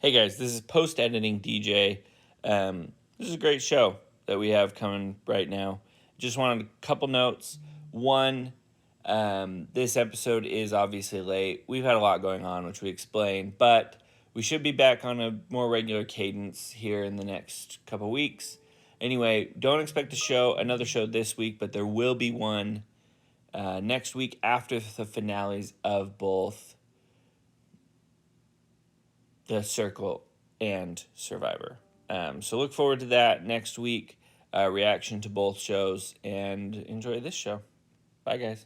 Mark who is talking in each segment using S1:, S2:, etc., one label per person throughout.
S1: Hey guys, this is post-editing DJ. This is a great show that we have coming right now. Just wanted a couple notes. One, this episode is obviously late. We've had a lot going on, which we explained, but we should be back on a more regular cadence here in the next couple weeks. Anyway, don't expect another show this week, but there will be one next week after the finales of both The Circle and Survivor. So look forward to that next week. Reaction to both shows, and enjoy this show. Bye, guys.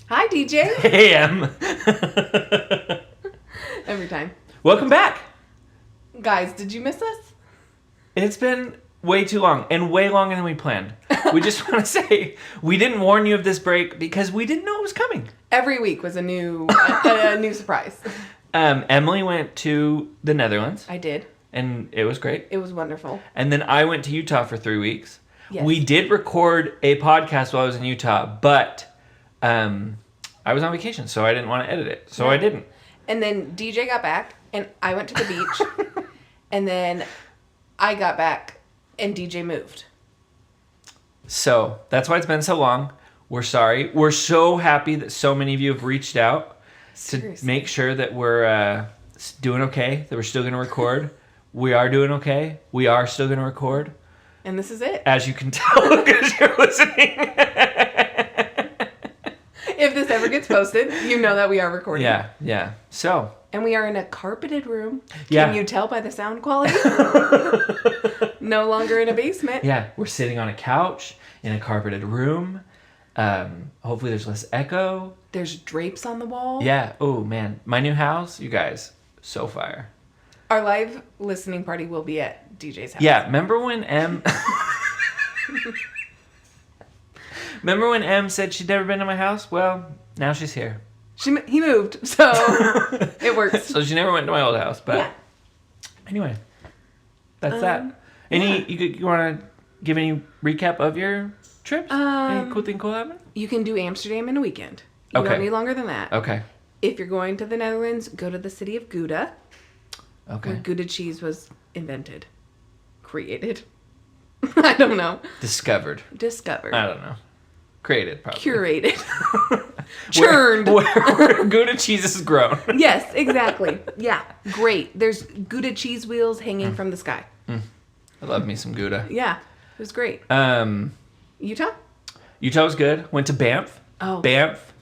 S2: Hi, DJ.
S1: Hey, Em.
S2: Every time.
S1: Welcome back.
S2: Guys, did you miss us?
S1: It's been way too long, and way longer than we planned. We just want to say we didn't warn you of this break because we didn't know it was coming.
S2: Every week was a new surprise.
S1: Emily went to the Netherlands.
S2: I did.
S1: And it was great.
S2: It was wonderful.
S1: And then I went to Utah for 3 weeks.
S2: Yes.
S1: We did record a podcast while I was in Utah, but I was on vacation, so I didn't want to edit it. So I didn't.
S2: And then DJ got back, and I went to the beach. And then I got back, and DJ moved.
S1: So that's why it's been so long. We're sorry. We're so happy that so many of you have reached out to make sure that we're doing okay, that we're still going to record. We are doing okay. We are still going to record.
S2: And this is it.
S1: As you can tell because you're listening.
S2: If this ever gets posted, you know that we are recording.
S1: Yeah. So.
S2: And we are in a carpeted room.
S1: Yeah.
S2: Can you tell by the sound quality? No longer in a basement.
S1: Yeah, we're sitting on a couch in a carpeted room. Hopefully there's less echo.
S2: There's drapes on the wall.
S1: Yeah. Oh, man. My new house, you guys, so fire.
S2: Our live listening party will be at DJ's house.
S1: Yeah, remember when Em said she'd never been to my house? Well, now she's here.
S2: He moved, so it works.
S1: So she never went to my old house, but
S2: yeah.
S1: Anyway, that's that. You want to give any recap of your trips? Any cool happened?
S2: You can do Amsterdam in a weekend. You don't need longer than that.
S1: Okay.
S2: If you're going to the Netherlands, go to the city of Gouda.
S1: Okay.
S2: Where Gouda cheese was invented. Created. I don't know.
S1: Discovered. I don't know. Created, probably.
S2: Curated. Churned.
S1: Where Gouda cheese is grown.
S2: Yes, exactly. Yeah, great. There's Gouda cheese wheels hanging from the sky.
S1: I love me some Gouda.
S2: Yeah, it was great. Utah?
S1: Utah was good. Went to Banff.
S2: Oh.
S1: Banff.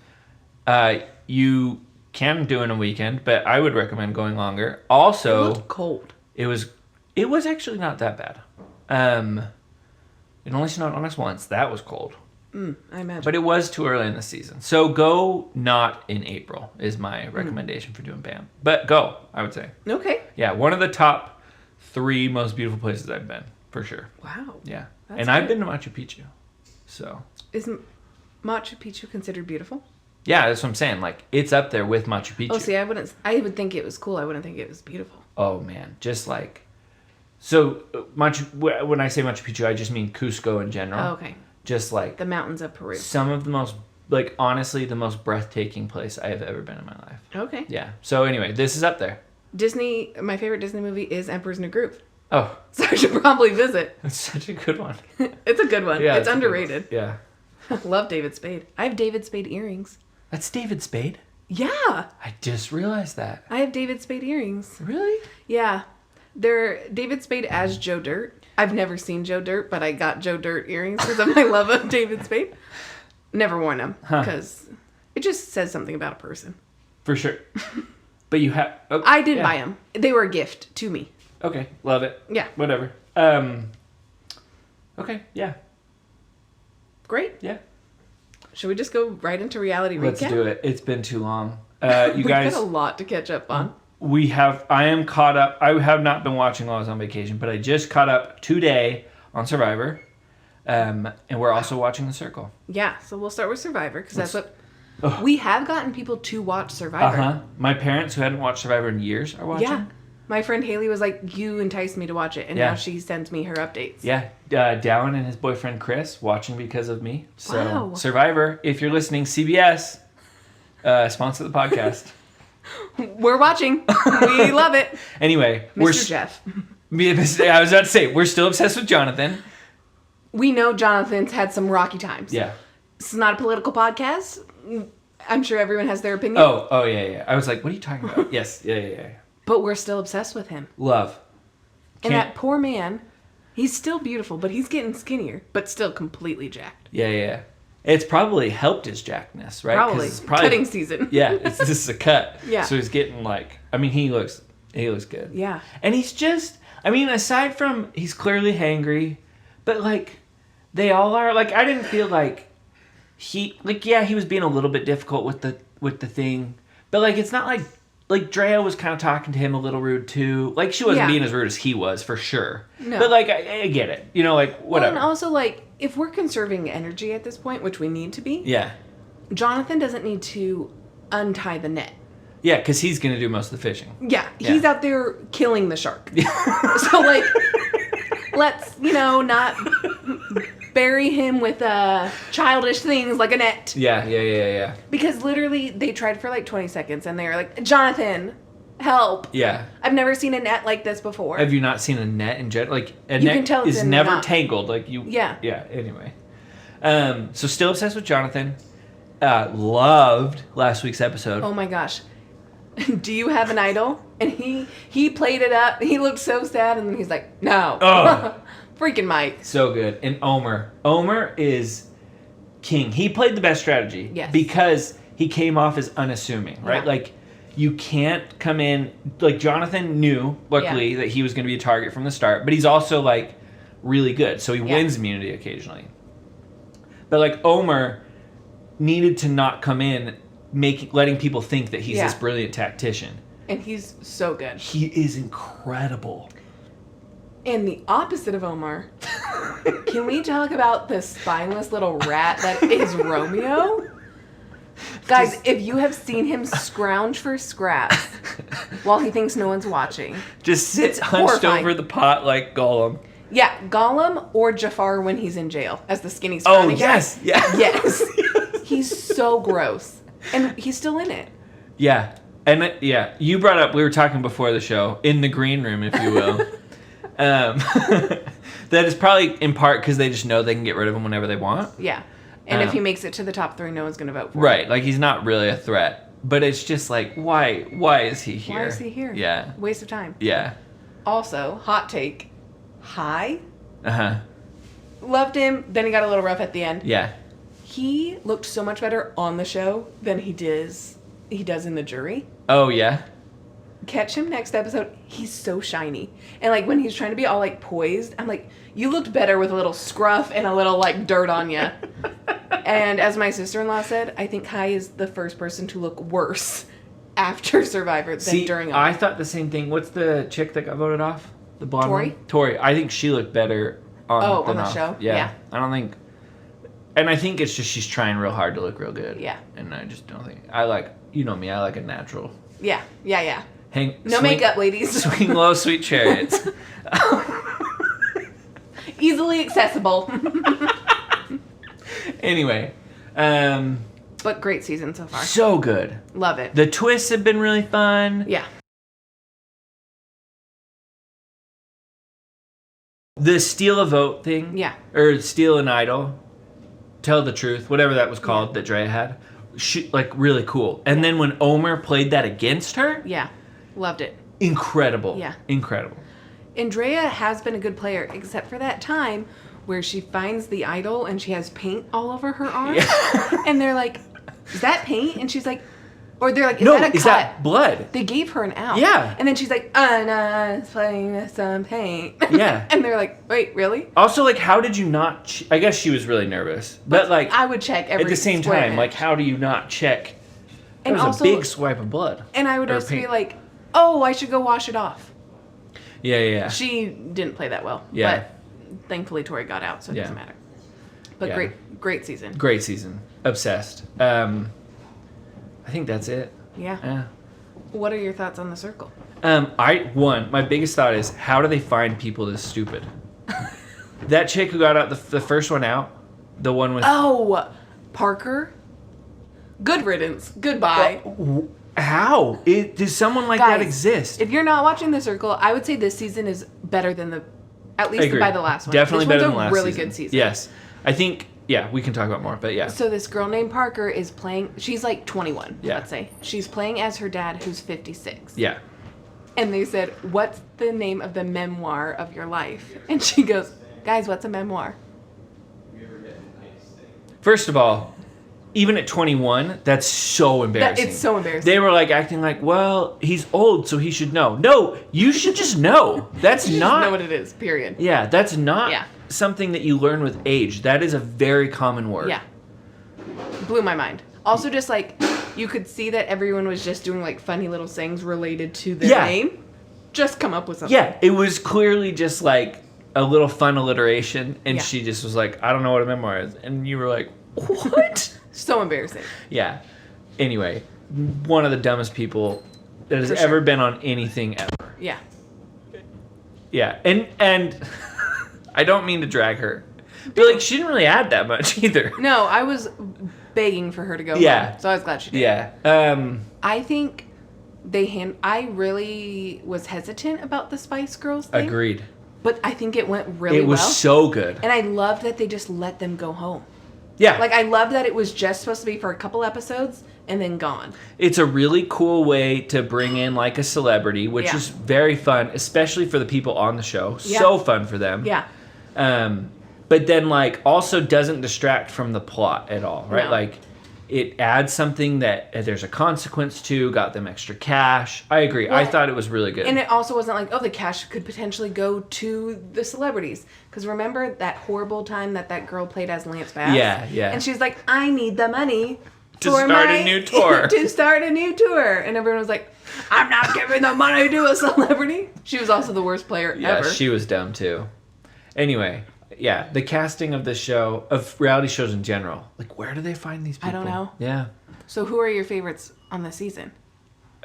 S1: You can do in a weekend, but I would recommend going longer. Also,
S2: it looked cold.
S1: It was actually not that bad. It only snowed on us once. That was cold.
S2: I imagine.
S1: But it was too early in the season. So go not in April is my recommendation for doing Banff. But go, I would say.
S2: Okay.
S1: Yeah, one of the top 3 most beautiful places I've been, for sure.
S2: Wow.
S1: Yeah.
S2: That's
S1: and I've been to Machu Picchu. So.
S2: Is Machu Picchu considered beautiful?
S1: Yeah, that's what I'm saying. Like, it's up there with Machu Picchu.
S2: Oh, see, I would think it was cool. I wouldn't think it was beautiful.
S1: Oh, man. Just like... So, when I say Machu Picchu, I just mean Cusco in general.
S2: Oh, okay.
S1: Just like...
S2: The mountains of Peru.
S1: Some of the most... Like, honestly, the most breathtaking place I have ever been in my life.
S2: Okay.
S1: Yeah. So, anyway, this is up there.
S2: My favorite Disney movie is Emperor's New Groove.
S1: Oh.
S2: So I should probably visit.
S1: It's such a good one.
S2: It's a good one.
S1: Yeah,
S2: it's underrated.
S1: Yeah.
S2: Love David Spade. I have David Spade earrings.
S1: That's David Spade?
S2: Yeah.
S1: I just realized that.
S2: I have David Spade earrings.
S1: Really?
S2: Yeah. They're David Spade as Joe Dirt. I've never seen Joe Dirt, but I got Joe Dirt earrings because of my love of David Spade. Never worn them because it just says something about a person.
S1: For sure. But you have...
S2: Okay, I didn't buy them. They were a gift to me.
S1: Okay. Love it.
S2: Yeah.
S1: Whatever. Okay. Yeah.
S2: Great.
S1: Yeah.
S2: Should we just go right into reality recap?
S1: Let's do it. It's been too long. You guys...
S2: got a lot to catch up on.
S1: I am caught up. I have not been watching while I was on vacation, but I just caught up today on Survivor. And we're also watching The Circle.
S2: Yeah, so we'll start with Survivor, because that's what... We have gotten people to watch Survivor.
S1: Uh-huh. My parents, who hadn't watched Survivor in years, are watching.
S2: Yeah. My friend Haley was like, you enticed me to watch it, and now she sends me her updates.
S1: Yeah. Dallin and his boyfriend Chris watching because of me. So
S2: wow.
S1: Survivor, if you're listening, CBS, sponsor the podcast.
S2: We're watching. We love it.
S1: Anyway,
S2: Mr. Jeff.
S1: I was about to say, we're still obsessed with Jonathan.
S2: We know Jonathan's had some rocky times.
S1: Yeah.
S2: This is not a political podcast. I'm sure everyone has their opinion.
S1: Oh, yeah. I was like, what are you talking about? Yes, yeah.
S2: But we're still obsessed with him.
S1: Love.
S2: And that poor man, he's still beautiful, but he's getting skinnier, but still completely jacked.
S1: Yeah. It's probably helped his jackness, right?
S2: Probably.
S1: It's
S2: Cutting season.
S1: Yeah, this is a cut.
S2: Yeah.
S1: So he's getting he looks good.
S2: Yeah.
S1: And he's just, aside from he's clearly hangry, but they all are. I didn't feel like he was being a little bit difficult with the thing, but it's not like Drea was kind of talking to him a little rude too. She wasn't being as rude as he was for sure.
S2: No.
S1: But I get it. Whatever.
S2: Well, and also if we're conserving energy at this point, which we need to be.
S1: Yeah.
S2: Jonathan doesn't need to untie the net.
S1: Yeah, because he's gonna do most of the fishing.
S2: Yeah, he's out there killing the shark. So let's not bury him with childish things like a net.
S1: Yeah.
S2: Because literally they tried for 20 seconds and they were like, Jonathan, help.
S1: Yeah.
S2: I've never seen a net like this before.
S1: Have you not seen a net in general? A
S2: you
S1: net
S2: can tell it's
S1: is
S2: in
S1: never
S2: knot.
S1: tangled.
S2: Yeah.
S1: Yeah. Anyway, so still obsessed with Jonathan. Loved last week's episode.
S2: Oh my gosh. Do you have an idol? And he played it up. He looked so sad, and then he's like, no.
S1: Oh.
S2: Freaking Mike.
S1: So good. And Omer is king. He played the best strategy.
S2: Yes.
S1: Because he came off as unassuming, right?
S2: Yeah.
S1: You can't come in, Jonathan knew, luckily, that he was going to be a target from the start, but he's also, really good. So he wins immunity occasionally. But, Omer needed to not come in letting people think that he's this brilliant tactician.
S2: And he's so good.
S1: He is incredible.
S2: And the opposite of Omar, can we talk about the spineless little rat that is Romeo? Guys, if you have seen him scrounge for scraps while he thinks no one's watching.
S1: Just sits hunched
S2: horrifying.
S1: over the pot like Gollum.
S2: Yeah, Gollum or Jafar when he's in jail as the skinny
S1: Oh,
S2: scrawny guy.
S1: yes. Yeah.
S2: Yes. He's so gross. And he's still in it.
S1: Yeah. And you brought up, we were talking before the show, in the green room, if you will. That is probably in part because they just know they can get rid of him whenever they want.
S2: Yeah. And if he makes it to the top 3, no one's going to vote for him.
S1: Right. He's not really a threat. But it's just why is he here?
S2: Why is he here?
S1: Yeah.
S2: Waste of time.
S1: Yeah.
S2: Also, hot take. Hi.
S1: Uh-huh.
S2: Loved him. Then he got a little rough at the end.
S1: Yeah.
S2: He looked so much better on the show than he does in the jury.
S1: Oh, yeah?
S2: Catch him next episode. He's so shiny. And when he's trying to be all poised, I'm like, you looked better with a little scruff and a little dirt on you. And as my sister-in-law said, I think Kai is the first person to look worse after Survivor than during.
S1: I thought the same thing. What's the chick that got voted off? The blonde
S2: Tori?
S1: one? Tori. I think she looked better on
S2: the
S1: off.
S2: show?
S1: Yeah.
S2: Yeah.
S1: I don't think... And I think it's just she's trying real hard to look real good.
S2: Yeah.
S1: And I just don't think... you know me, I like a natural.
S2: Yeah. No
S1: swing,
S2: makeup, ladies.
S1: Swing low, sweet chariots.
S2: Easily accessible.
S1: Anyway.
S2: But great season so far.
S1: So good.
S2: Love it.
S1: The twists have been really fun.
S2: Yeah.
S1: The steal a vote thing.
S2: Yeah.
S1: Or steal an idol. Tell the truth. Whatever that was called that Drea had. Really cool. And then when Omer played that against her.
S2: Yeah. Loved it.
S1: Incredible.
S2: Yeah.
S1: Incredible.
S2: Andrea has been a good player, except for that time where she finds the idol and she has paint all over her arm. Yeah. And they're like, is that paint? And she's like, or they're like, is that a cut?
S1: Is that blood?
S2: They gave her an out.
S1: Yeah.
S2: And then she's like, Anna's playing with some paint.
S1: Yeah.
S2: And they're like, wait, really?
S1: Also, how did you not... I guess she was really nervous. But,
S2: I would check every
S1: at the same
S2: square
S1: time,
S2: inch.
S1: how do you not check? That
S2: and
S1: was
S2: also,
S1: a big swipe of blood.
S2: And I would also be like, oh, I should go wash it off.
S1: Yeah.
S2: She didn't play that well.
S1: Yeah.
S2: But thankfully Tori got out, so it doesn't matter. But
S1: Yeah.
S2: great season.
S1: Great season. Obsessed. I think that's it.
S2: Yeah. What are your thoughts on The Circle?
S1: My biggest thought is, how do they find people this stupid? That chick who got out, the first one out, the one with...
S2: Oh, Parker? Good riddance. Goodbye.
S1: How? Does someone like that
S2: Guys,
S1: exist?
S2: If you're not watching The Circle, I would say this season is better than at least by the last one.
S1: Definitely
S2: this
S1: better
S2: one's
S1: than the last
S2: really
S1: season.
S2: good season.
S1: Yes. I think, we can talk about more, but yeah.
S2: So this girl named Parker is playing, she's like 21, let's say. She's playing as her dad, who's 56.
S1: Yeah.
S2: And they said, what's the name of the memoir of your life? And she goes, guys, what's a memoir?
S1: First of all, even at 21, that's so embarrassing.
S2: It's so embarrassing.
S1: They were like acting like, well, he's old, so he should know. No, you should just know. That's
S2: You
S1: not.
S2: just know what it is, period.
S1: Yeah, that's not
S2: Yeah.
S1: something that you learn with age. That is a very common word.
S2: Yeah. Blew my mind. Also, just like, you could see that everyone was just doing like funny little sayings related to their name. Just come up with something.
S1: Yeah, it was clearly just like a little fun alliteration, and
S2: Yeah.
S1: she just was like, I don't know what a memoir is. And you were like, what?
S2: So embarrassing.
S1: Yeah. Anyway, one of the dumbest people that has
S2: For sure.
S1: ever been on anything ever.
S2: Yeah.
S1: Yeah, and I don't mean to drag her, but like she didn't really add that much either.
S2: No, I was begging for her to go
S1: Yeah.
S2: home, so I was glad she did.
S1: Yeah.
S2: I think I really was hesitant about the Spice Girls thing.
S1: Agreed.
S2: But I think it went really
S1: It was
S2: well.
S1: so good.
S2: And I loved that they just let them go home.
S1: Yeah.
S2: Like, I love that it was just supposed to be for a couple episodes and then gone.
S1: It's a really cool way to bring in like a celebrity, which
S2: Yeah.
S1: is very fun, especially for the people on the show.
S2: Yeah.
S1: So fun for them.
S2: Yeah.
S1: But then like also doesn't distract from the plot at all, right?
S2: No.
S1: Like it adds something that there's a consequence to, got them extra cash. I agree. I
S2: Well,
S1: thought it was really good.
S2: And it also wasn't like, oh, the cash could potentially go to the celebrities. Because remember that horrible time that girl played as Lance Bass?
S1: Yeah, yeah.
S2: And she's like, I need the money
S1: To start a new tour.
S2: to start a new tour. And everyone was like, I'm not giving the money to a celebrity. She was also the worst player
S1: Yeah,
S2: ever.
S1: she was dumb too. Anyway, yeah, the casting of the show, of reality shows in general, like where do they find these people?
S2: I don't know.
S1: Yeah.
S2: So who are your favorites on the season?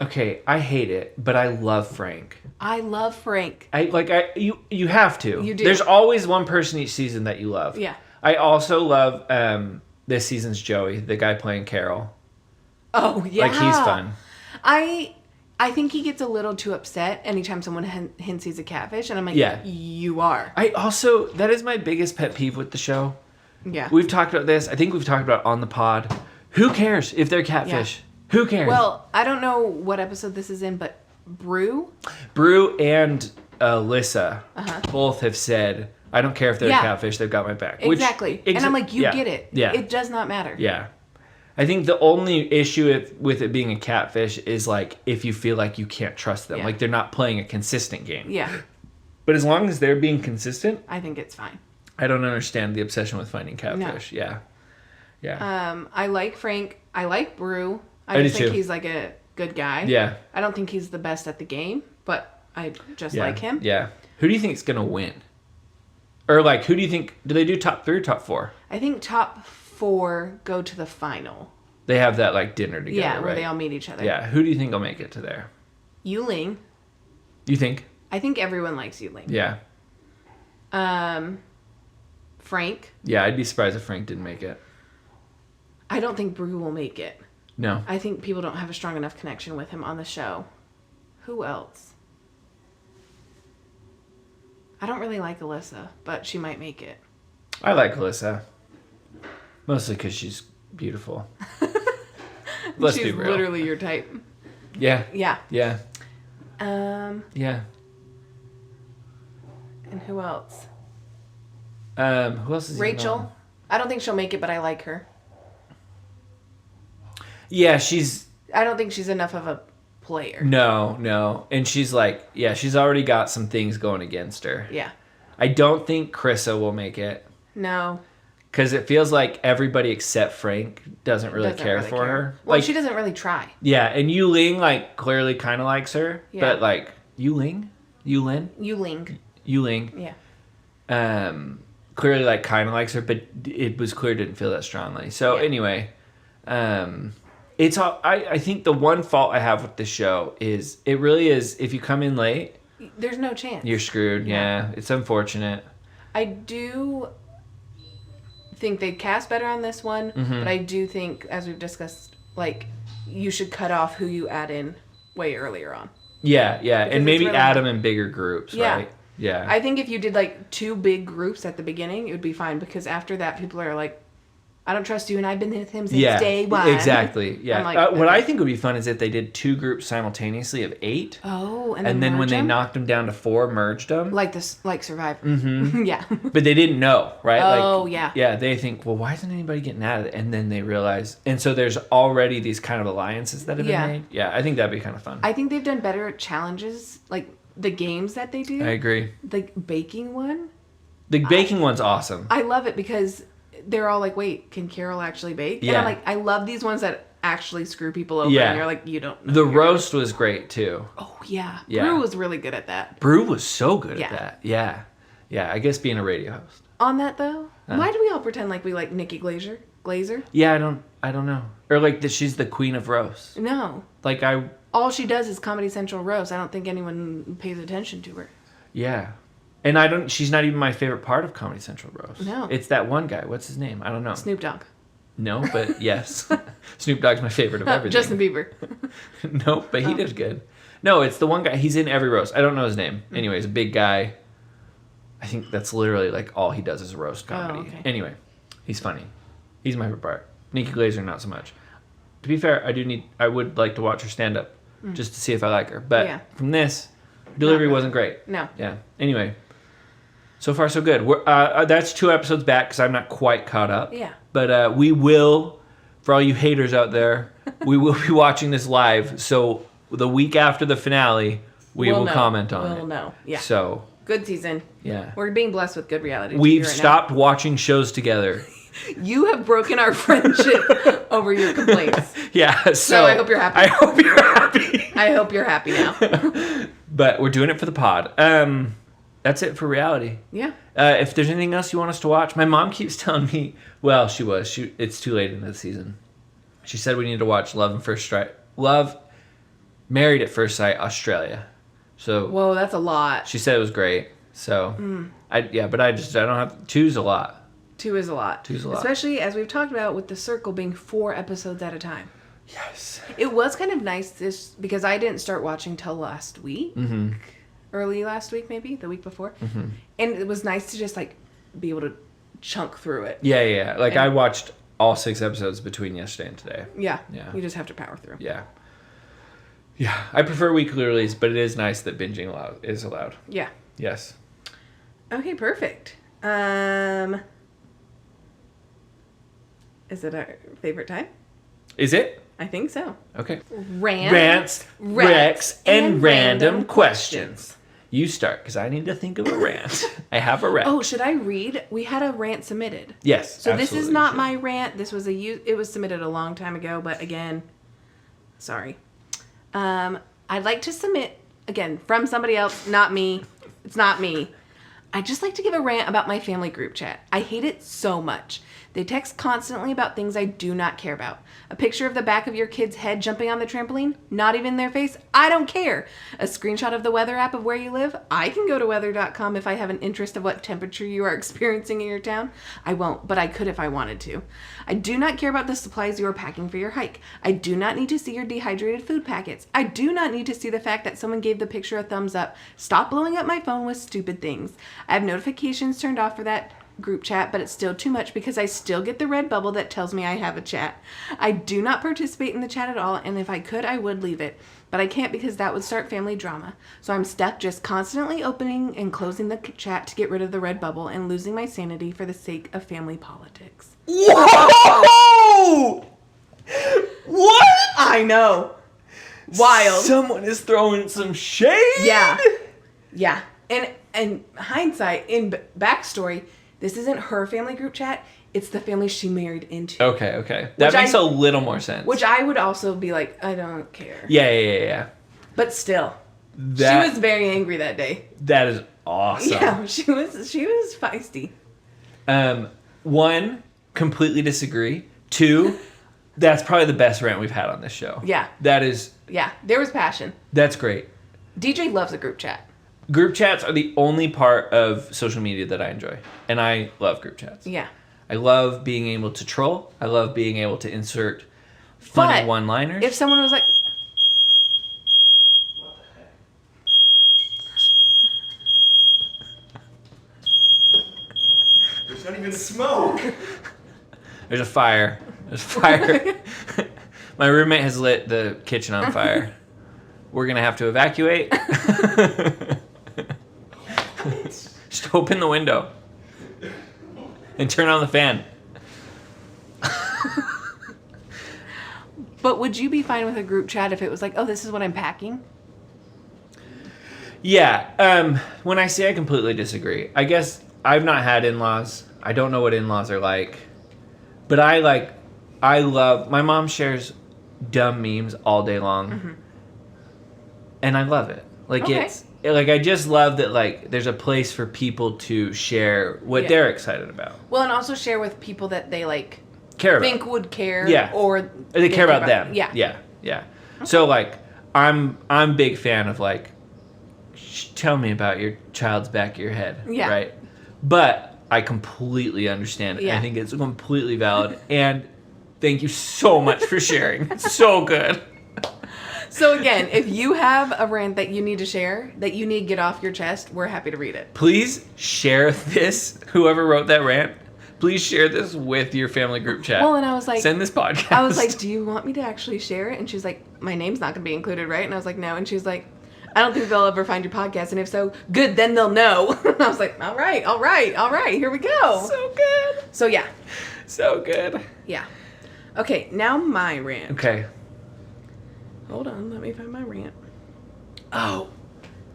S1: Okay, I hate it, but I love Frank.
S2: I love Frank.
S1: You have to.
S2: You do.
S1: There's always one person each season that you love.
S2: Yeah.
S1: I also love this season's Joey, the guy playing Carol.
S2: Oh, yeah.
S1: Like he's fun.
S2: I think he gets a little too upset anytime someone hints he's a catfish. And I'm like,
S1: Yeah.
S2: you are.
S1: That is my biggest pet peeve with the show.
S2: Yeah.
S1: We've talked about this. I think we've talked about it on the pod. Who cares if they're catfish? Who cares?
S2: Well, I don't know what episode this is in, but Brew?
S1: Brew and Alyssa both have said, I don't care if they're a catfish, they've got my back.
S2: Exactly. And I'm like, you get it.
S1: Yeah.
S2: It does not matter.
S1: Yeah. I think the only issue with it being a catfish is like if you feel like you can't trust them.
S2: Yeah.
S1: Like they're not playing a consistent game.
S2: Yeah.
S1: But as long as they're being consistent,
S2: I think it's fine.
S1: I don't understand the obsession with finding catfish. No. Yeah. Yeah.
S2: I like Frank. I like Brew.
S1: I
S2: just
S1: do
S2: think
S1: too.
S2: he's like a good guy.
S1: Yeah.
S2: I don't think he's the best at the game, but I just
S1: Yeah.
S2: like him.
S1: Yeah. Who do you think is going to win? Or like, who do you think, do they do top 3 or top 4?
S2: I think top 4 go to the final.
S1: They have that like dinner together,
S2: Yeah, where
S1: right?
S2: they all meet each other.
S1: Yeah. Who do you think will make it to there?
S2: Yuling.
S1: You think?
S2: I think everyone likes Yuling.
S1: Yeah.
S2: Frank.
S1: Yeah, I'd be surprised if Frank didn't make it.
S2: I don't think Brew will make it.
S1: No.
S2: I think people don't have a strong enough connection with him on the show. Who else? I don't really like Alyssa, but she might make it.
S1: I like Alyssa. Mostly because she's beautiful. Let's
S2: She's
S1: be real.
S2: literally your type.
S1: Yeah.
S2: Yeah.
S1: Yeah.
S2: Yeah. And who else?
S1: Who else is
S2: Rachel. I don't think she'll make it, but I like her.
S1: Yeah, she's...
S2: I don't think she's enough of a player.
S1: No. And she's like... Yeah, she's already got some things going against her.
S2: Yeah.
S1: I don't think Krissa will make it.
S2: No.
S1: Because it feels like everybody except Frank doesn't really care for her.
S2: Well,
S1: Like,
S2: she doesn't really try.
S1: yeah, and Yuling, like, clearly kind of likes her.
S2: Yeah.
S1: But, like, Yuling?
S2: Yuling.
S1: Yuling.
S2: Yeah.
S1: Clearly, like, kind of likes her, but it was clear didn't feel that strongly. So,
S2: Yeah.
S1: anyway, it's all... I think the one fault I have with the show is it really is, if you come in late...
S2: There's no chance.
S1: You're screwed, yeah. It's unfortunate.
S2: I do think they cast better on this one, but I do think, as we've discussed, like, you should cut off who you add in way earlier on.
S1: Yeah, yeah.
S2: Because
S1: And maybe
S2: really
S1: add
S2: hard.
S1: them in bigger groups,
S2: Yeah.
S1: right? Yeah.
S2: I think if you did like 2 big groups at the beginning, it would be fine because after that, people are like, I don't trust you, and I've been with him since day one.
S1: Exactly. Yeah.
S2: I'm like,
S1: What
S2: okay.
S1: I think would be fun is if they did 2 groups simultaneously of 8.
S2: Oh,
S1: And then when
S2: merge
S1: they
S2: them?
S1: knocked them down to 4, merged them.
S2: like Survivor. Mm-hmm. Yeah.
S1: But they didn't know, right?
S2: Oh,
S1: like,
S2: yeah.
S1: Yeah, they think, well, why isn't anybody getting out of it? And then they realize. And so there's already these kind of alliances that have been
S2: Yeah.
S1: made. Yeah, I think that'd be kind of fun.
S2: I think they've done better at challenges, like the games that they do.
S1: I agree.
S2: The baking one.
S1: The baking one's awesome.
S2: I love it because they're all like, wait, can Carol actually bake? And
S1: Yeah.
S2: I'm like, I love these ones that actually screw people over.
S1: Yeah.
S2: And you're like, you don't know.
S1: The
S2: what you're
S1: roast was great, too.
S2: doing. Oh, yeah.
S1: Yeah.
S2: Brew was really good at that.
S1: Brew was so good
S2: Yeah.
S1: at that. Yeah. Yeah, I guess being a radio host.
S2: On that, though, why do we all pretend like we like Nikki Glazer?
S1: Yeah, I don't know. Or like that she's the queen of roast.
S2: No.
S1: Like
S2: All she does is Comedy Central roast. I don't think anyone pays attention to her.
S1: yeah. And she's not even my favorite part of Comedy Central roast.
S2: No.
S1: It's that one guy. What's his name? I don't know.
S2: Snoop Dogg.
S1: No, but yes. Snoop Dogg's my favorite of everything.
S2: Justin Bieber.
S1: No, but he did good. No, it's the one guy. He's in every roast. I don't know his name. Anyways, a big guy. I think that's literally like all he does is roast comedy.
S2: okay.
S1: Anyway, he's funny. He's my favorite part. Nikki Glazer, not so much. To be fair, I would like to watch her stand up just to see if I like her. But
S2: Yeah.
S1: from this, delivery
S2: really.
S1: wasn't great.
S2: No.
S1: Yeah. Anyway, so far so good. That's 2 episodes back because I'm not quite caught up.
S2: Yeah.
S1: But we will, for all you haters out there, we will be watching this live. So the week after the finale, we
S2: We'll
S1: will
S2: know.
S1: comment on it.
S2: We'll know. Yeah.
S1: So,
S2: Good season.
S1: yeah.
S2: We're being blessed with good reality TV
S1: We've
S2: right
S1: stopped watching shows together.
S2: now. You have broken our friendship over your complaints.
S1: Yeah, so
S2: I hope you're happy.
S1: I hope you're happy.
S2: I hope you're happy now.
S1: But we're doing it for the pod. That's it for reality.
S2: Yeah.
S1: If there's anything else you want us to watch, my mom keeps telling me. Well, it's too late in the season. She said we need to watch Married at First Sight Australia. So
S2: Whoa, that's a lot.
S1: she said it was great. So I don't have 2's a lot.
S2: 2 is a lot.
S1: 2's a lot.
S2: Especially as we've talked about with The Circle being 4 episodes at a time.
S1: Yes.
S2: It was kind of nice because I didn't start watching till last week.
S1: Mm-hmm.
S2: Early last week, maybe the week before. Mm-hmm. And it was nice to just like be able to chunk through it.
S1: Yeah. Like I watched all 6 episodes between yesterday and today.
S2: Yeah.
S1: Yeah.
S2: You just have to power through.
S1: Yeah. Yeah. I prefer weekly release, but it is nice that binging is allowed.
S2: Yeah.
S1: Yes.
S2: Okay, perfect. Is it our favorite time?
S1: Is it?
S2: I think so.
S1: Okay.
S2: Rants,
S1: Recs, and random questions. You start, because I need to think of a rant. I have a rant.
S2: Oh, should I read? We had a rant submitted.
S1: Yes.
S2: So this is
S1: absolutely
S2: not
S1: should.
S2: my rant. This was it was submitted a long time ago, but again, sorry. I'd like to submit again from somebody else, not me. It's not me. I'd just like to give a rant about my family group chat. I hate it so much. They text constantly about things I do not care about. A picture of the back of your kid's head jumping on the trampoline, not even their face, I don't care. A screenshot of the weather app of where you live, I can go to weather.com if I have an interest of what temperature you are experiencing in your town. I won't, but I could if I wanted to. I do not care about the supplies you are packing for your hike. I do not need to see your dehydrated food packets. I do not need to see the fact that someone gave the picture a thumbs up. Stop blowing up my phone with stupid things. I have notifications turned off for that group chat, but it's still too much because I still get the red bubble that tells me I have a chat. I do not participate in the chat at all, and if I could, I would leave it. But I can't because that would start family drama. So I'm stuck just constantly opening and closing the chat to get rid of the red bubble and losing my sanity for the sake of family politics.
S1: Whoa! What?
S2: I know. Wild.
S1: Someone is throwing some shade.
S2: Yeah. Yeah. And hindsight, in backstory, this isn't her family group chat. It's the family she married into.
S1: Okay. That makes a little more sense.
S2: Which I would also be like, I don't care.
S1: Yeah.
S2: But still, she
S1: That
S2: was very angry that day.
S1: that is awesome.
S2: Yeah, she was feisty.
S1: 1, completely disagree. 2, that's probably the best rant we've had on this show.
S2: Yeah. Yeah, there was passion.
S1: That's great.
S2: DJ loves a group chat.
S1: Group chats are the only part of social media that I enjoy. And I love group chats.
S2: Yeah.
S1: I love being able to troll. I love being able to insert funny
S2: But
S1: one-liners.
S2: if someone was like,
S1: What the heck? There's not even smoke. There's a fire. There's fire. My roommate has lit the kitchen on fire. We're going to have to evacuate. Just open the window. And turn on the fan.
S2: but would you be fine with a group chat if it was like, oh, this is what I'm packing?
S1: Yeah. When I say I completely disagree, I guess I've not had in-laws. I don't know what in-laws are like. But I love, my mom shares dumb memes all day long. Mm-hmm. And I love it. Like,
S2: okay.
S1: it's, like, I just love that, like, there's a place for people to share what they're excited about.
S2: Well, and also share with people that they, like,
S1: care
S2: think
S1: about.
S2: would care.
S1: Yeah.
S2: Or
S1: they care about them.
S2: Yeah.
S1: Yeah. Yeah. Okay. So, like, I'm a big fan of, like, tell me about your child's back of your head.
S2: Yeah.
S1: Right? But I completely understand it. Yeah. I think it's completely valid. And thank you so much for sharing. It's so good.
S2: So again, if you have a rant that you need to share, that you need to get off your chest, we're happy to read it.
S1: Please share this. Whoever wrote that rant, please share this with your family group chat.
S2: Well, and I was like,
S1: send this podcast.
S2: I was like, do you want me to actually share it? And she's like, my name's not going to be included, right? And I was like, no. And she's like, I don't think they'll ever find your podcast. And if so, good, then they'll know. And I was like, all right. Here we go.
S1: So good.
S2: So yeah.
S1: So good.
S2: Yeah. Okay, now my rant.
S1: Okay.
S2: Hold on, let me find my rant. Oh,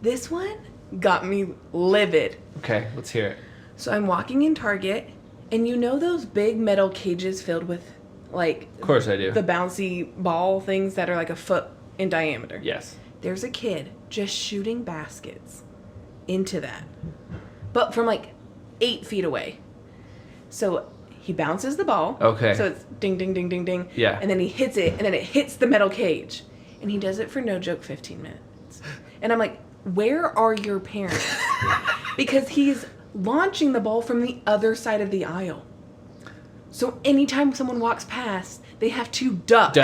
S2: this one got me livid.
S1: Okay, let's hear it.
S2: So I'm walking in Target, and you know those big metal cages filled with, like...
S1: Of course I do.
S2: The bouncy ball things that are like a foot in diameter.
S1: Yes.
S2: There's a kid just shooting baskets into that. But from like 8 feet away. So he bounces the ball.
S1: Okay.
S2: So it's ding, ding, ding, ding, ding.
S1: Yeah.
S2: And then he hits it, and then it hits the metal cage. And he does it for no joke 15 minutes. And I'm like, where are your parents? Because he's launching the ball from the other side of the aisle. So anytime someone walks past, they have to duck.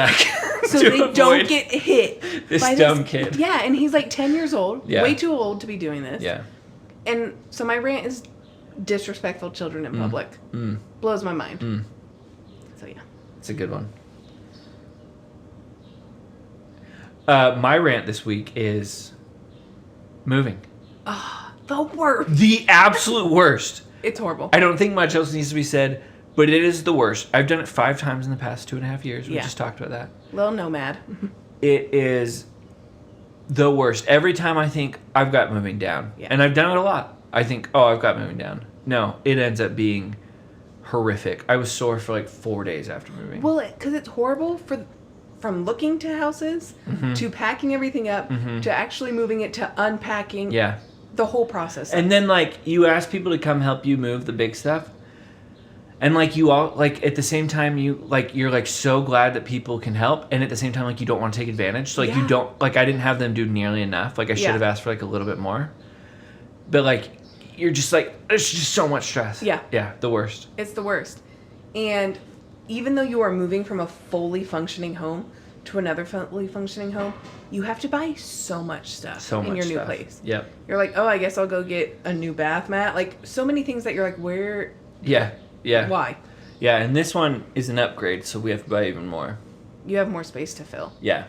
S2: So they don't get hit.
S1: This dumb kid.
S2: Yeah, and he's like 10 years old.
S1: Yeah.
S2: Way too old to be doing this.
S1: Yeah.
S2: And so my rant is disrespectful children in public. Blows my mind. So yeah.
S1: It's a good one. My rant this week is moving.
S2: Oh, the worst.
S1: The absolute worst.
S2: It's horrible.
S1: I don't think much else needs to be said, but it is the worst. I've done it 5 times in the past 2.5 years. We just talked about that.
S2: Little nomad.
S1: It is the worst. Every time I think I've got moving down, and I've done it a lot, I think, oh, I've got moving down. No, it ends up being horrific. I was sore for like 4 days after moving.
S2: Well, because it's horrible from looking to houses, to packing everything up, to actually moving it, to unpacking.
S1: Yeah.
S2: The whole process.
S1: And then, like, you ask people to come help you move the big stuff. And, like, you all, like, at the same time, you're, like, so glad that people can help. And at the same time, like, you don't want to take advantage. So, like, you don't, like, I didn't have them do nearly enough. Like, I should have asked for, like, a little bit more. But, like, you're just, like, it's just so much stress.
S2: Yeah.
S1: Yeah, the worst.
S2: It's the worst. And even though you are moving from a fully functioning home to another fully functioning home, you have to buy so much stuff in your new place.
S1: Yep.
S2: You're like, oh, I guess I'll go get a new bath mat. Like, so many things that you're like, where?
S1: Yeah. Yeah.
S2: Why?
S1: Yeah, and this one is an upgrade, so we have to buy even more.
S2: You have more space to fill.
S1: Yeah.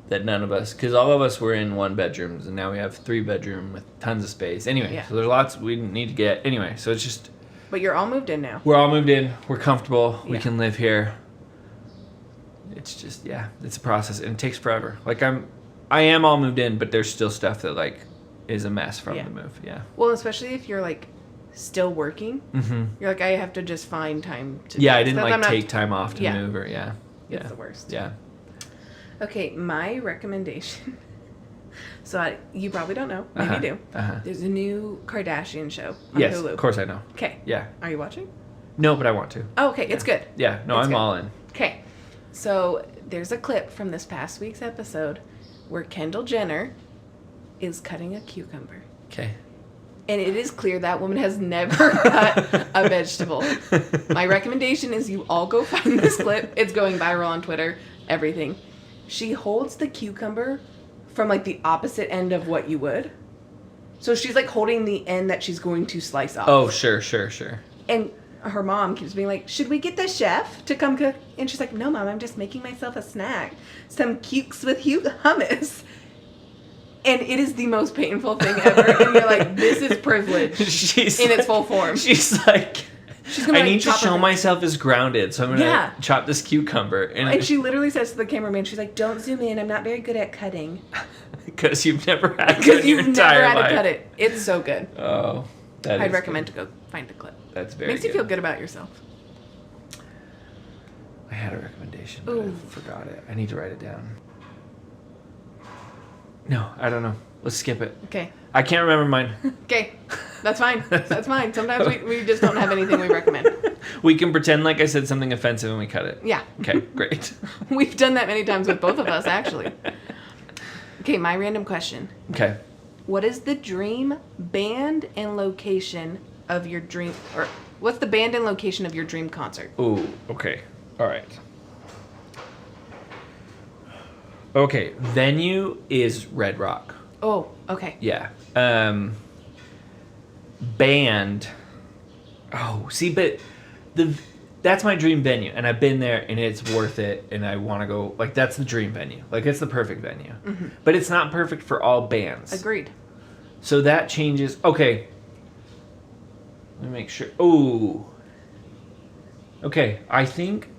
S1: That none of us, because all of us were in 1 bedrooms, and now we have 3 bedroom with tons of space. Anyway, so there's lots we need to get. Anyway, so it's just...
S2: But you're all moved in now.
S1: We're all moved in. We're comfortable. We can live here. It's just, it's a process, and it takes forever. Like, I am all moved in, but there's still stuff that, like, is a mess from the move. Yeah.
S2: Well, especially if you're, like, still working. You're like, I have to just find time to
S1: I didn't, like, take time off to move or,
S2: It's the worst.
S1: Yeah.
S2: Okay, my recommendation. So you probably don't know. Maybe you do. There's a new Kardashian show on Hulu.
S1: Of course I know.
S2: Okay.
S1: Yeah.
S2: Are you watching?
S1: No, but I want to.
S2: Oh, okay. It's good.
S1: Yeah. No, I'm all in.
S2: Okay. So there's a clip from this past week's episode where Kendall Jenner is cutting a cucumber.
S1: Okay.
S2: And it is clear that woman has never cut a vegetable. My recommendation is you all go find this clip. It's going viral on Twitter, everything. She holds the cucumber from like the opposite end of what you would. So she's like holding the end that she's going to slice off.
S1: Oh, sure.
S2: And her mom keeps being like, should we get the chef to come cook? And she's like, no, Mom, I'm just making myself a snack. Some cukes with hummus. And it is the most painful thing ever. And you're like, this is privilege in its full form.
S1: She's like, I need to show
S2: her.
S1: myself as grounded, so I'm going to chop this cucumber.
S2: And she literally says to the cameraman, she's like, don't zoom in. I'm not very good at cutting.
S1: Because you've never had to
S2: cut it. It's so good.
S1: Oh,
S2: I'd recommend to go find a clip.
S1: That's very
S2: Makes you feel good about yourself.
S1: I had a recommendation, but I forgot it. I need to write it down. No, I don't know. Let's skip it.
S2: Okay.
S1: I can't remember mine.
S2: Okay. That's fine. That's fine. Sometimes we just don't have anything we recommend.
S1: We can pretend like I said something offensive and we cut it.
S2: Yeah.
S1: Okay, great.
S2: We've done that many times with both of us, actually. Okay, my random question.
S1: Okay.
S2: What is the dream band and location of your dream, or what's the band and location of your dream concert?
S1: Ooh, okay. All right. Okay, venue is Red Rock.
S2: Oh, okay.
S1: Yeah. Band. Oh, see, but that's my dream venue, and I've been there, and it's worth it, and I want to go. Like, that's the dream venue. Like, it's the perfect venue. Mm-hmm. But it's not perfect for all bands.
S2: Agreed.
S1: So that changes. Okay. Let me make sure. Ooh. Okay, I think.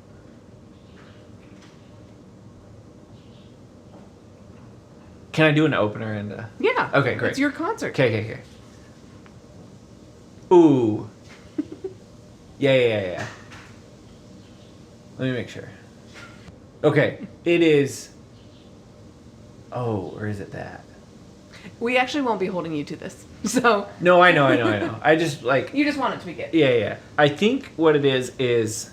S1: Can I do an opener and
S2: Yeah.
S1: Okay, great.
S2: It's your concert.
S1: Okay. Ooh. Yeah. Let me make sure. Okay, it is. Oh, or is it that?
S2: We actually won't be holding you to this. So.
S1: No, I know. I just like.
S2: You just want it to be good.
S1: Yeah. I think what it is.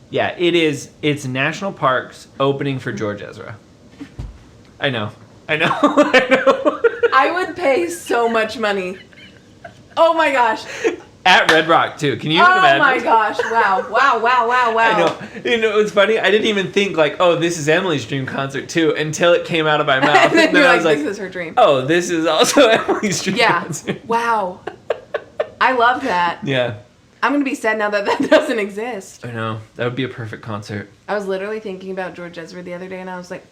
S1: Yeah, it is. It's national parks opening for George Ezra. I know.
S2: I would pay so much money. Oh my gosh.
S1: At Red Rock too. Can you even imagine?
S2: Oh my gosh! Wow!
S1: I know. You know, it's funny. I didn't even think like, oh, this is Emily's dream concert too, until it came out of my mouth.
S2: And then
S1: I was like,
S2: this is her dream.
S1: Oh, this is also Emily's dream concert.
S2: Wow. I love that.
S1: Yeah.
S2: I'm gonna be sad now that doesn't exist.
S1: I know. That would be a perfect concert.
S2: I was literally thinking about George Ezra the other day, and I was like,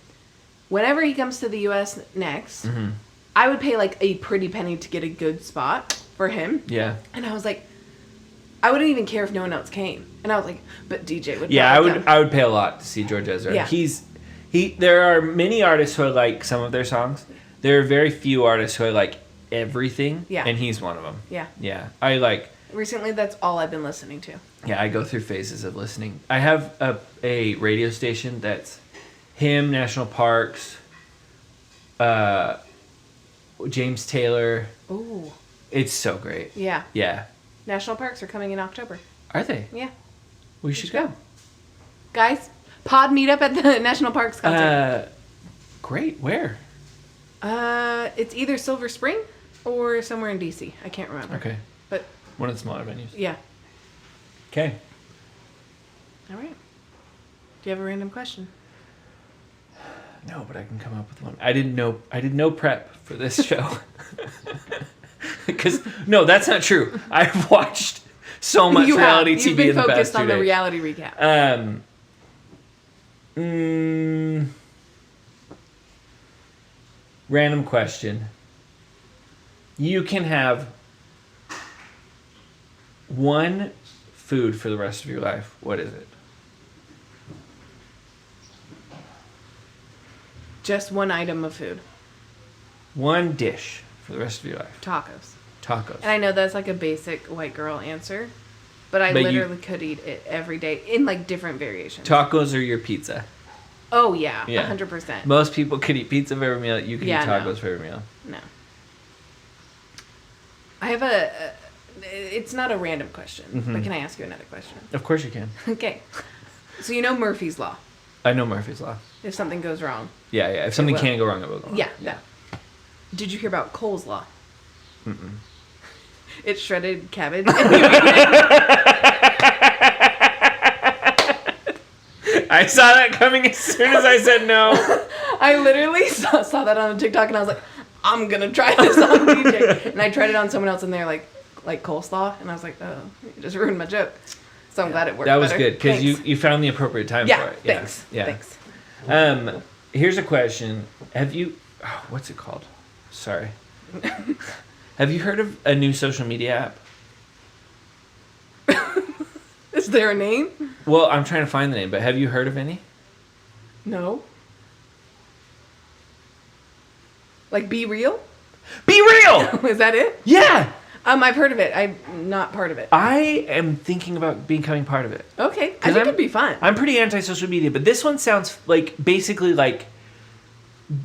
S2: whenever he comes to the U.S. next, I would pay like a pretty penny to get a good spot for him.
S1: Yeah.
S2: And I was like, I wouldn't even care if no one else came. And I was like, but DJ would.
S1: Yeah, I would pay a lot to see George Ezra. Yeah. There are many artists who I like some of their songs. There are very few artists who I like everything. Yeah. And he's one of them.
S2: Yeah.
S1: Yeah. I like.
S2: Recently, that's all I've been listening to.
S1: Yeah, I go through phases of listening. I have a radio station that's him, National Parks, James Taylor.
S2: Ooh.
S1: It's so great.
S2: Yeah.
S1: Yeah.
S2: National parks are coming in October.
S1: Are they?
S2: Yeah.
S1: We should go.
S2: Guys, pod meetup at the National Parks concert.
S1: Great. Where?
S2: It's either Silver Spring or somewhere in DC. I can't remember.
S1: Okay.
S2: But
S1: one of the smaller venues.
S2: Yeah.
S1: Okay.
S2: All right. Do you have a random question?
S1: No, but I can come up with one. I did no prep for this show. Because no, that's not true. I've watched so much reality TV
S2: You've been
S1: in the past 2 days.
S2: focused on the reality recap.
S1: Random question. You can have one food for the rest of your life. What is it?
S2: Just one item of food.
S1: One dish for the rest of your life.
S2: Tacos.
S1: Tacos.
S2: And I know that's like a basic white girl answer, but I literally could eat it every day in like different variations.
S1: Tacos are your pizza.
S2: Oh yeah, 100%.
S1: Most people could eat pizza for every meal. You can eat tacos for every meal.
S2: No. I have it's not a random question, but can I ask you another question?
S1: Of course you can.
S2: Okay. So you know Murphy's Law.
S1: I know Murphy's Law.
S2: If something goes wrong.
S1: Yeah. If something can go wrong, it will go wrong.
S2: Yeah. Did you hear about Cole's Law? It's shredded cabbage.
S1: I saw that coming as soon as I said no.
S2: I literally saw that on TikTok and I was like, I'm gonna try this on DJ. And I tried it on someone else and they're like coleslaw, and I was like, oh, you just ruined my joke. So I'm glad it worked.
S1: That was
S2: better.
S1: good because
S2: Thanks.
S1: you found the appropriate time
S2: Yeah,
S1: for it.
S2: thanks.
S1: Yeah.
S2: Thanks.
S1: Here's a question. Have you, what's it called? Sorry. Have you heard of a new social media app?
S2: Is there a name?
S1: Well, I'm trying to find the name, but have you heard of any?
S2: No. Like Be Real?
S1: Be Real!
S2: Is that it?
S1: Yeah!
S2: I've heard of it. I'm not part of it.
S1: I am thinking about becoming part of it.
S2: Okay. I think it'd be fun.
S1: I'm pretty anti-social media, but this one sounds like, basically like,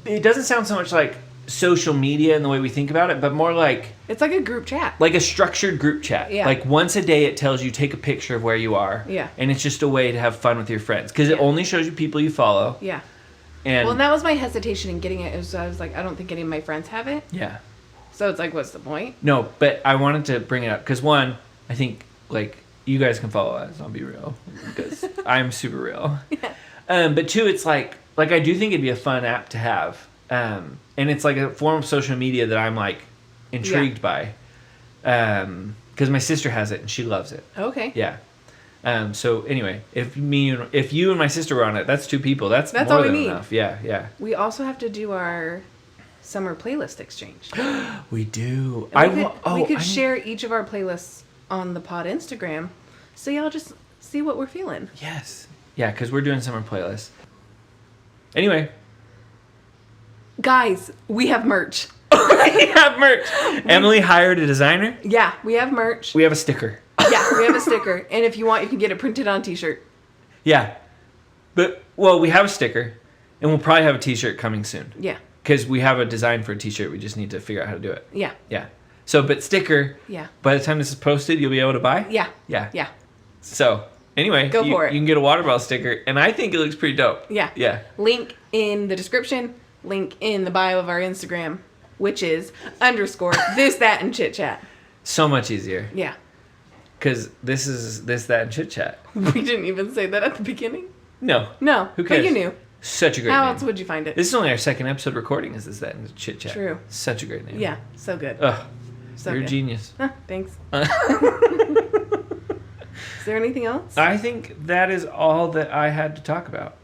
S1: it doesn't sound so much like social media in the way we think about it, but more like...
S2: It's like a group chat.
S1: Like a structured group chat.
S2: Yeah.
S1: Like once a day it tells you take a picture of where you are.
S2: Yeah.
S1: And it's just a way to have fun with your friends. Because it only shows you people you follow.
S2: Yeah.
S1: And
S2: well, that was my hesitation in getting it. I was like, I don't think any of my friends have it.
S1: yeah.
S2: So it's like, what's the point?
S1: No, but I wanted to bring it up. Because one, I think like you guys can follow us on Be Real. Because I'm super real.
S2: Yeah.
S1: But two, it's like I do think it'd be a fun app to have. And it's like a form of social media that I'm like intrigued by. Because my sister has it and she loves it.
S2: Okay.
S1: Yeah. So anyway, if you and my sister were on it, that's two people. That's more
S2: all we
S1: than
S2: need.
S1: enough. Yeah, yeah.
S2: We also have to do our summer playlist exchange.
S1: We do.
S2: We could share each of our playlists on the pod Instagram, so y'all just see what we're feeling.
S1: Yes. Yeah, because we're doing summer playlists. Anyway.
S2: Guys, we have merch.
S1: We have merch. Emily hired a designer.
S2: Yeah, we have merch.
S1: We have a sticker.
S2: Yeah, we have a sticker. And if you want, you can get it printed on a t-shirt.
S1: Yeah. But, well, we have a sticker, and we'll probably have a t-shirt coming soon.
S2: Yeah.
S1: Because we have a design for a t-shirt. We just need to figure out how to do it.
S2: Yeah.
S1: Yeah. So, but sticker.
S2: Yeah.
S1: By the time this is posted, you'll be able to buy?
S2: Yeah.
S1: Yeah.
S2: Yeah.
S1: So, anyway.
S2: Go for it.
S1: You can get a water bottle sticker, and I think it looks pretty dope.
S2: Yeah.
S1: Yeah.
S2: Link in the description. Link in the bio of our Instagram, which is _ this, that, and chit chat.
S1: So much easier.
S2: Yeah.
S1: Because this is this, that, and chit chat.
S2: We didn't even say that at the beginning.
S1: No.
S2: No.
S1: Who cares?
S2: But you knew.
S1: Such a great
S2: How
S1: name.
S2: else would you find it?
S1: This is only our second episode recording. Is this, that, and chit chat?
S2: True.
S1: Such a great name.
S2: Yeah. So good.
S1: Ugh.
S2: So
S1: You're
S2: good.
S1: a genius.
S2: Thanks. Is there anything else?
S1: I think that is all that I had to talk about.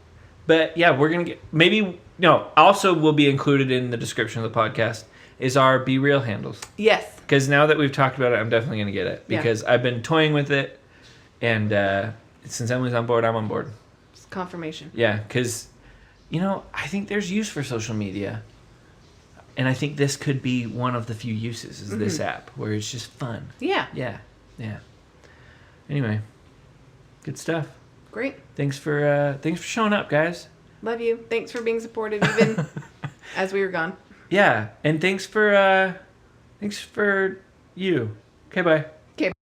S1: But yeah, we're going to get... Maybe... No. Also will be included in the description of the podcast is our Be Real handles.
S2: Yes.
S1: Because now that we've talked about it, I'm definitely going to get it.
S2: Yeah.
S1: Because I've been toying with it. And since Emily's on board, I'm on board.
S2: It's confirmation.
S1: Yeah, because, I think there's use for social media. And I think this could be one of the few uses is this app where it's just fun.
S2: Yeah.
S1: Yeah, yeah. Anyway, good stuff.
S2: Great.
S1: Thanks for showing up, guys.
S2: Love you. Thanks for being supportive even as we were gone.
S1: Yeah, and thanks for you. Okay, bye.